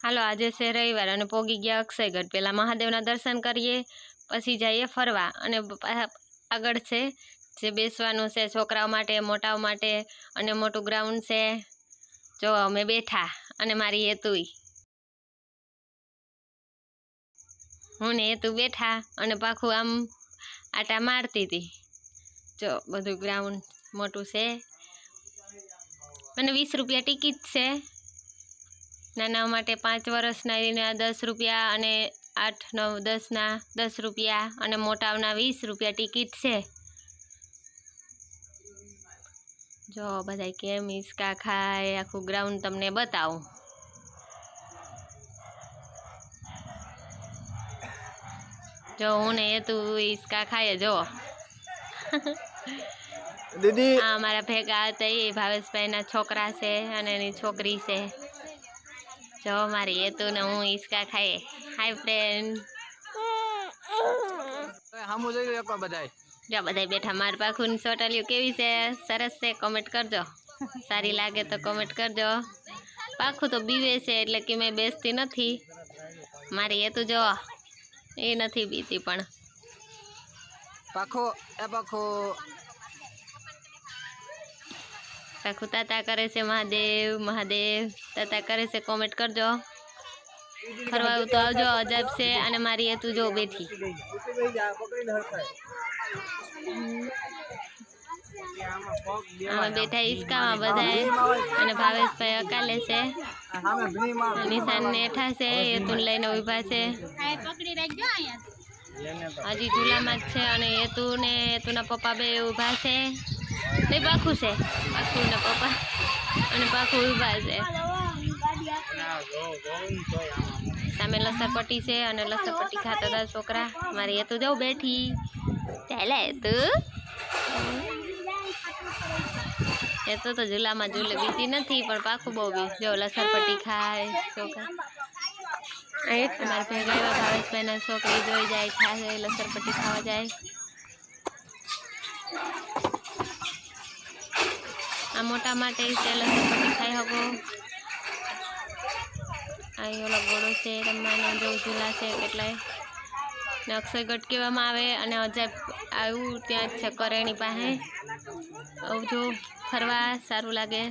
હાલો આજે છે રવિવાર અને પોગી ગયા અક્ષયગઢ। પહેલાં મહાદેવના દર્શન કરીએ, પછી જઈએ ફરવા અને આગળ છે જે બેસવાનું છે છોકરાઓ માટે, મોટાઓ માટે અને મોટું ગ્રાઉન્ડ છે। જો અમે બેઠા અને મારી હેતુય, હું ને હેતુ બેઠા અને પાછું આમ આટા મારતી હતી। જો બધું ગ્રાઉન્ડ મોટું છે અને 20 રૂપિયા ટિકિટ છે। નાના માટે 5 વર્ષના 10 રૂપિયા અને 8, 9, 10ના 10 રૂપિયા અને મોટાઓના 20 રૂપિયા ટિકિટ છે। જો બધા કેમ હિંચકા ખાય, આખું ગ્રાઉન્ડ તમને બતાવું। જો હું ને તું હિંચકા ખાય જો દીદી આ મારા ભેગા હતા એ ભાવેશભાઈના છોકરા છે અને એની છોકરી છે। જો મારી હેતુ ને હું હિંચકા ખાઈએ। હાય ફ્રેન્ડ, જો બધા બેઠા। માર પાખુની ચોટાલીઓ કેવી છે? સરસ છે? કોમેન્ટ કરજો, સારી લાગે તો કોમેન્ટ કરજો। પાખું તો બીવે છે એટલે કે મેં બેસતી નથી। મારી હેતુ જો એ નથી બીતી પણ પાખું તાતા કરે છે। મહાદેવ મહાદેવ તાતા કરે છે, કોમેન્ટ કરજો। ફરવા તો આવજો, અજબ છે। અને મારી હેતુ જો બેઠી, અમે બેઠા હિંચકામાં બધાએ અને ભાવેશભાઈ અકાલે છે, નિશાન નેઠા છે, હેતુને લઈને ઉભા છે। હજી ઝૂલામાં જ છે અને હેતુ ને હેતુના પપ્પા બે ઊભા છે। તે પાખું છે, પાખું ને પપ્પા અને પાખું ઊભા છે। સામે લસરપટ્ટી છે અને લસરપટ્ટી ખાતા હતા છોકરા। મારી હેતુ જાઉં બેઠી, ચાલે હેતુ તો ઝૂલામાં ઝૂલે બીજી નથી પણ પાખું બહુ બી જો લસરપટ્ટી ખાય છોકરા। મારા ભેગા એવા ભાવેશભાઈના છોકરી જોઈ જાય, ખાય લસરપટ્ટી ખાવા જાય। આ મોટા માટે છે લસરપટ્ટી ખાઈ શકો। અહીં ઓલો ઘોડો છે રમવાનો, જો ઝૂલા છે કેટલાય ને અક્ષયગઢ કહેવામાં આવે અને અજાયબ આવ્યું ત્યાં જ છે કરેણી પાસે। આવજો ફરવા, સારું લાગે।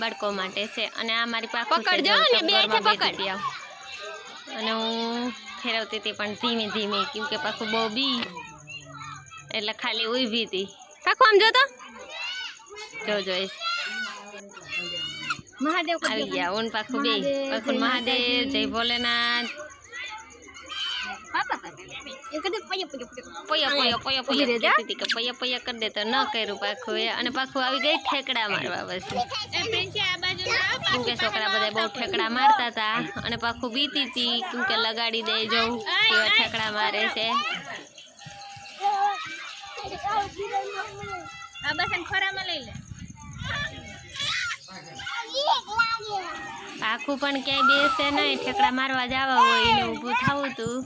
બાળકો માટે છે અને આ મારી પાસે અને હું ફેરવતી હતી પણ ધીમે ધીમે, કેમ કે પાછું બહુ બી એટલે ખાલી ઊભી હતી। પાછું આમ જોતો જો જોઈશ મહાદેવ આવી ગયા ઓન પાખું બે પાખું મહાદેવ, જય ભોલેનાથ। પૈયા કરી દે તો ન કર્યું પાખું એ અને પાખું આવી ગઈ ઠેકડા મારવા પછી, કેમ કે છોકરા બધા બહુ ઠેકડા મારતા હતા અને પાખું બીતી હતી, કેમ કે લગાડી દે જવું કેવા ઠેકડા મારે છે। પાખું પણ ક્યાંય બેસે નહીં, ઠેકડા મારવા જવા હોય એને ઊભું થવું હતું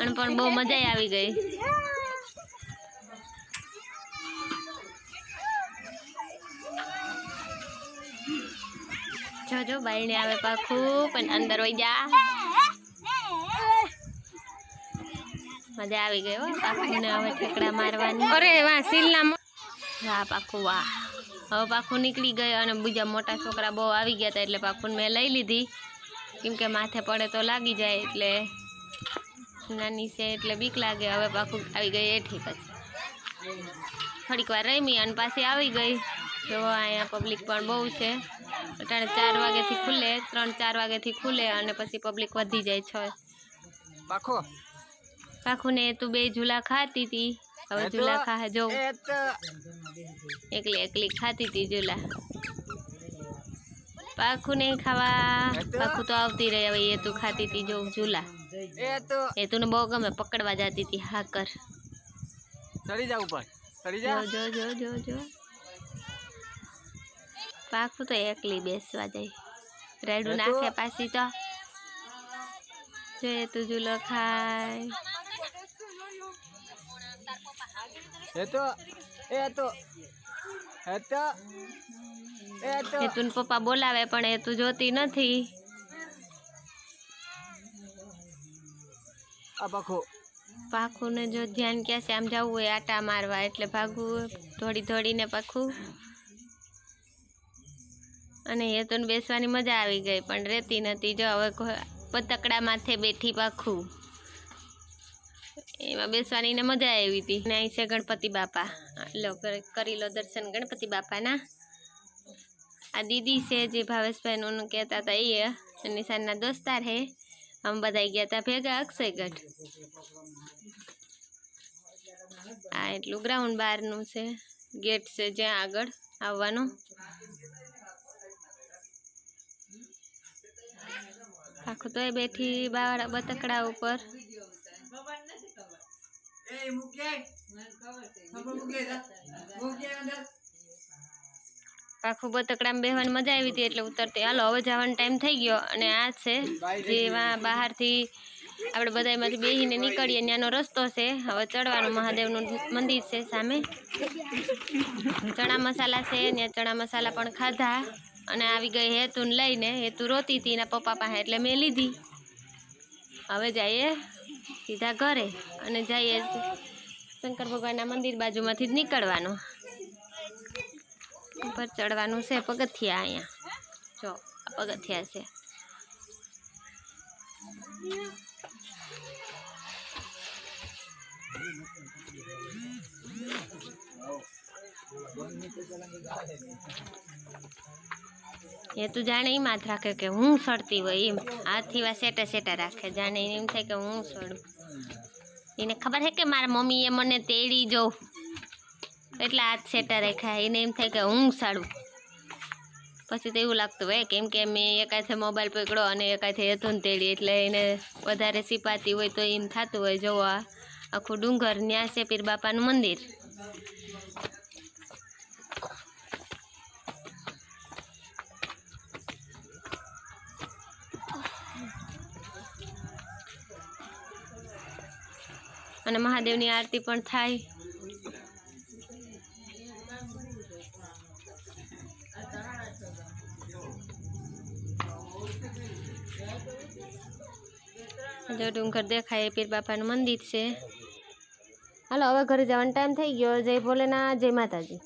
અને પણ બહુ મજા આવી ગઈ। જો બાઈને આવે પાખું પણ અંદર વઈ જા, મજા આવી ગઈ હો પાખું ને હવે ઠેકડા મારવાની। અરે વાહ સીલના વાહ પાખું વાહ। હવે પાખું નીકળી ગઈ અને બીજા મોટા છોકરા બહુ આવી ગયા હતા એટલે પાખું મેં લઈ લીધી, કેમ કે માથે પડે તો લાગી જાય એટલે નાની છે એટલે બીક લાગે। હવે પાખું આવી ગઈ એઠી, પછી થોડીક વાર રમી અને પાછી આવી ગઈ। જો અહીંયા પબ્લિક પણ બહુ છે, અટાણે 4 વાગ્યાથી ખુલે, 3-4 વાગ્યાથી ખુલે અને પછી પબ્લિક વધી જાય 6। પાખું ને તું બે ઝૂલા ખાતી હતી, હવે ઝૂલા ખા જો એકલી ખાતી હતી ઝૂલા। પાખું નહીં ખાવા, પાખું તો આવતી રહી। હવે એ તું ખાતી હતી જો ઝૂલા, એ તું ને બહુ ગમે, પકડવા જતી હતી હાકર। જો જો જો જો પાખું તો એકલી બેસવા જાય, રેડું નાખે પાછી તો જો તું ઝૂલો ખાય। હેતુન પપ્પા બોલાવે પણ હેતુ જોતી નથી, પાખું ને જો ધ્યાન ક્યાં છે, આમ જવું હોય આટા મારવા એટલે ભાગવું દોડીને પાખું. અને હેતુને બેસવાની મજા આવી ગઈ પણ રહેતી નથી. જો હવે પતકડા માથે બેઠી પાખું, એમાં બેસવાની ને મજા આવી હતી. ને અહીં છે ગણપતિ બાપા. લો કરી લો દર્શન ગણપતિ બાપાના. આ દીદી છે જે ભાવેશભાઈનું કહેતા હતા એ નિશાનના દોસ્તાર હે. અમે બધા ગયા હતા ભેગા અક્ષયગઢ. આ એટલું ગ્રાઉન્ડ બહારનું છે, ગેટ છે જ્યાં આગળ આવવાનું. આખું તો બેઠી બતકડા ઉપર. આખું બતકડામાં બેહવાની મજા આવી હતી એટલે ઉતરતી. હાલો હવે જવાનો ટાઈમ થઈ ગયો. અને આ છે જેમાં બહારથી આપણે બધામાંથી બેસીને નીકળીએ ત્યાંનો રસ્તો છે. હવે ચડવાનું મહાદેવનું મંદિર છે સામે. ચણા મસાલા છે, ત્યાં ચણા મસાલા પણ ખાધા. અને આવી ગઈ હેતુને લઈને. હેતુ રોતી હતી એના પપ્પા પાસે એટલે મેં લીધી. હવે જઈએ સીધા ઘરે અને જઈએ શંકર ભગવાનના મંદિર બાજુમાંથી જ નીકળવાનું. ઉપર ચડવાનું છે પગથિયા. અહીંયા જો પગથિયા છે. એ તું જાણે એમ હાથ રાખે કે હું સડતી હોય એમ. હાથથી વા સેટા રાખે, જાણે એમ થાય કે હું સડું. એને ખબર છે કે મારા મમ્મીએ મને તેડી જો એટલે હાથ સેટા રાખ્યા. એને એમ થાય કે હું સાડું. પછી તો એવું લાગતું હોય કેમ કે મેં એકાથે મોબાઈલ પકડ્યો અને એકાથે હેતુને તેડી એટલે એને વધારે સિપાતી હોય તો એમ થતું હોય. જોવા આખું ડુંગર ન્યા છે પીર બાપાનું મંદિર. અને મહાદેવની આરતી પણ થાય. જો ડુંગર દેખાય પીર બાપાનું મંદિર છે. હાલો હવે ઘરે જવાનો ટાઈમ થઈ ગયો. જય ભોલેનાથ, જય માતાજી.